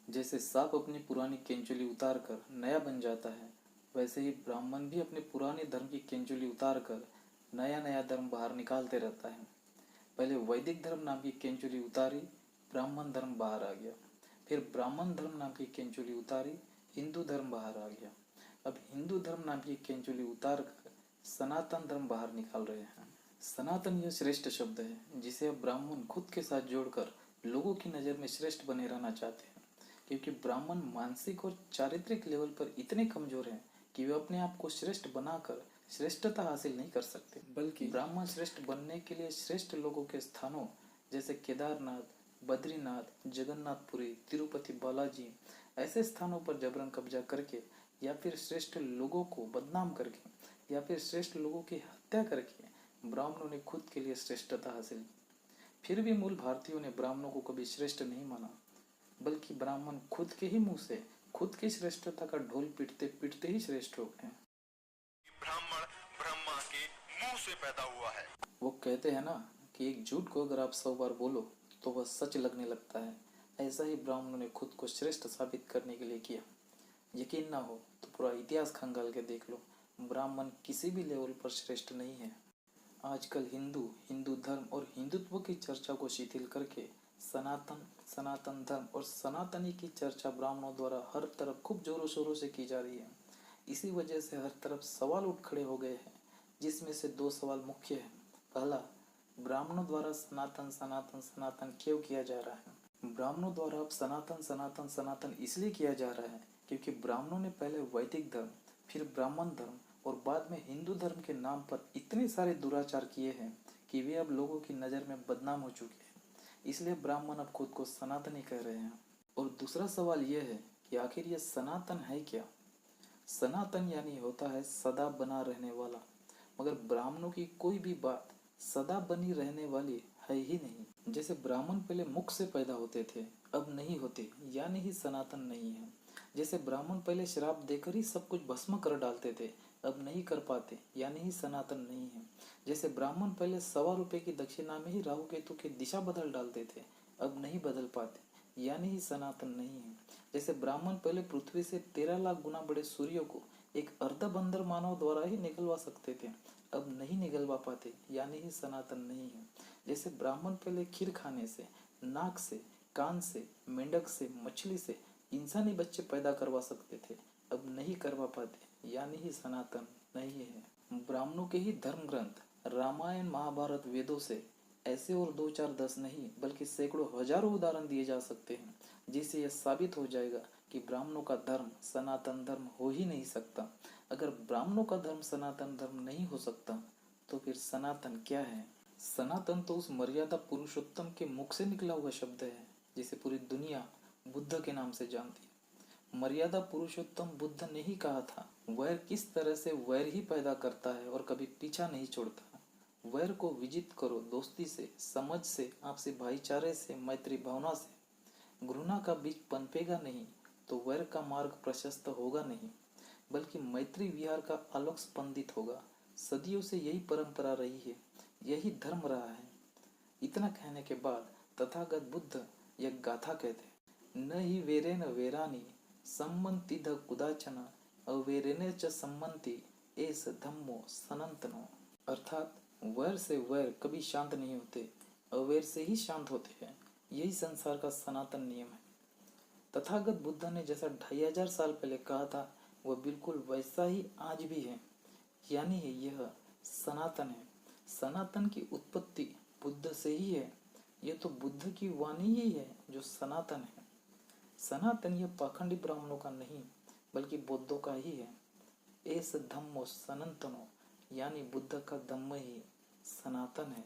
जैसे सांप अपनी पुरानी केंचुली उतार कर नया बन जाता है, वैसे ही ब्राह्मण भी अपने पुराने धर्म की केंचुली उतार कर नया नया धर्म बाहर निकालते रहता है। पहले वैदिक धर्म नाम की केंचुली उतारी, ब्राह्मण धर्म बाहर आ गया। फिर ब्राह्मण धर्म नाम की केंचुली उतारी, हिंदू धर्म बाहर आ गया। अब हिंदू धर्म नाम की केंचुली उतार कर सनातन धर्म बाहर निकाल रहे हैं। सनातन यह श्रेष्ठ शब्द है जिसे अब ब्राह्मण खुद के साथ जोड़कर लोगों की नज़र में श्रेष्ठ बने रहना चाहते हैं, क्योंकि ब्राह्मण मानसिक और चारित्रिक लेवल पर इतने कमजोर हैं कि वे अपने आप को श्रेष्ठ बनाकर श्रेष्ठता हासिल नहीं कर सकते, बल्कि ब्राह्मण श्रेष्ठ बनने के लिए श्रेष्ठ लोगों के स्थानों जैसे केदारनाथ, बद्रीनाथ, जगन्नाथपुरी, तिरुपति बालाजी ऐसे स्थानों पर जबरन कब्जा करके या फिर श्रेष्ठ लोगों को बदनाम करके या फिर श्रेष्ठ लोगों की हत्या करके ब्राह्मणों ने खुद के लिए श्रेष्ठता हासिल की। फिर भी मूल भारतीयों ने ब्राह्मणों को कभी श्रेष्ठ नहीं माना, बल्कि ब्राह्मण खुद के ही मुंह से खुद की श्रेष्ठता का ढोल पीटते पीटते ही श्रेष्ठ हो गए। ब्राह्मण ब्रह्मा के मुंह से पैदा हुआ है। वो कहते हैं ना कि एक झूठ को अगर आप 100 बार बोलो तो वह सच लगने लगता है। ऐसा ही ब्राह्मणों ने खुद को श्रेष्ठ साबित करने के लिए किया। यकीन ना हो तो पूरा इतिहास खंगाल के देख लो, ब्राह्मण किसी भी लेवल पर श्रेष्ठ नहीं है। आजकल हिंदू धर्म और हिंदुत्व की चर्चा को शिथिल करके सनातन धर्म और सनातनी की चर्चा ब्राह्मणों द्वारा हर तरफ खूब जोरों शोरों से की जा रही है। इसी वजह से हर तरफ सवाल उठ खड़े हो गए हैं, जिसमें से 2 सवाल मुख्य हैं। पहला, ब्राह्मणों द्वारा सनातन सनातन सनातन क्यों किया जा रहा है? ब्राह्मणों द्वारा अब सनातन सनातन सनातन इसलिए किया जा रहा है क्योंकि ब्राह्मणों ने पहले वैदिक धर्म, फिर ब्राह्मण धर्म और बाद में हिंदू धर्म के नाम पर इतने सारे दुराचार किए हैं कि वे अब लोगों की नज़र में बदनाम हो चुके हैं। इसलिए ब्राह्मण अब खुद को सनातनी कह रहे हैं। और दूसरा सवाल यह है कि आखिर यह सनातन है क्या? सनातन यानी होता है सदा बना रहने वाला, मगर ब्राह्मणों की कोई भी बात सदा बनी रहने वाली है ही नहीं। जैसे ब्राह्मण पहले मुख से पैदा होते थे, अब नहीं होते, यानी ही सनातन नहीं है। जैसे ब्राह्मण पहले श्राप देकर ही सब कुछ भस्म कर डालते थे, अब नहीं कर पाते, यानी ही सनातन नहीं है। जैसे ब्राह्मण पहले 1.25 रुपए की दक्षिणा में ही राहु केतु की दिशा बदल डालते थे, अब नहीं बदल पाते, यानी ही सनातन नहीं है। जैसे ब्राह्मण पहले पृथ्वी से 13 लाख गुना बड़े सूर्य को एक अर्धबंदर मानव द्वारा ही निकलवा सकते थे, अब नहीं निकलवा पाते, यानी ही सनातन नहीं है। जैसे ब्राह्मण पहले खीर खाने से, नाक से, कान से, मेंढक से, मछली से इंसानी बच्चे पैदा करवा सकते थे, अब नहीं करवा पाते, यानी ही सनातन नहीं है। ब्राह्मणों के ही धर्म ग्रंथ रामायण महाभारत वेदों से ऐसे और 2 4 10 नहीं बल्कि सैकड़ों हजारों उदाहरण दिए जा सकते हैं, जिससे यह साबित हो जाएगा कि ब्राह्मणों का धर्म सनातन धर्म हो ही नहीं सकता। अगर ब्राह्मणों का धर्म सनातन धर्म नहीं हो सकता तो फिर सनातन क्या है? सनातन तो उस मर्यादा पुरुषोत्तम के मुख से निकला हुआ शब्द है जिसे पूरी दुनिया बुद्ध के नाम से जानती है। मर्यादा पुरुषोत्तम बुद्ध ने ही कहा था, वैर किस तरह से वैर ही पैदा करता है और कभी पीछा नहीं छोड़ता। वैर को विजित करो दोस्ती से, समझ से, आपसी भाईचारे से, मैत्री भावना से। घृणा का बीज पनपेगा नहीं तो वैर का मार्ग प्रशस्त होगा नहीं, बल्कि मैत्री विहार का आलोक स्पंदित होगा। सदियों से यही परंपरा रही है, यही धर्म रहा है। इतना कहने के बाद तथागत बुद्ध यह गाथा कहते, न ही वेरेन वेरानी सम्मन्ति ध कुदाचन अवेरेने च सम्मन्ति एस धम्मो सनातनो। अर्थात वैर से वैर कभी शांत नहीं होते, अवैर से ही शांत होते हैं। यही संसार का सनातन नियम है। तथागत बुद्ध ने जैसा 2500 साल पहले कहा था वह बिल्कुल वैसा ही आज भी है, यानी यह सनातन है। सनातन की उत्पत्ति बुद्ध से ही है। यह तो बुद्ध की वाणी ही है जो सनातन है। सनातन यह पाखंडी ब्राह्मणों का नहीं बल्कि बौद्धों का ही है। एस धम्मो सनातनो, यानी बुद्ध का धम्म ही सनातन है।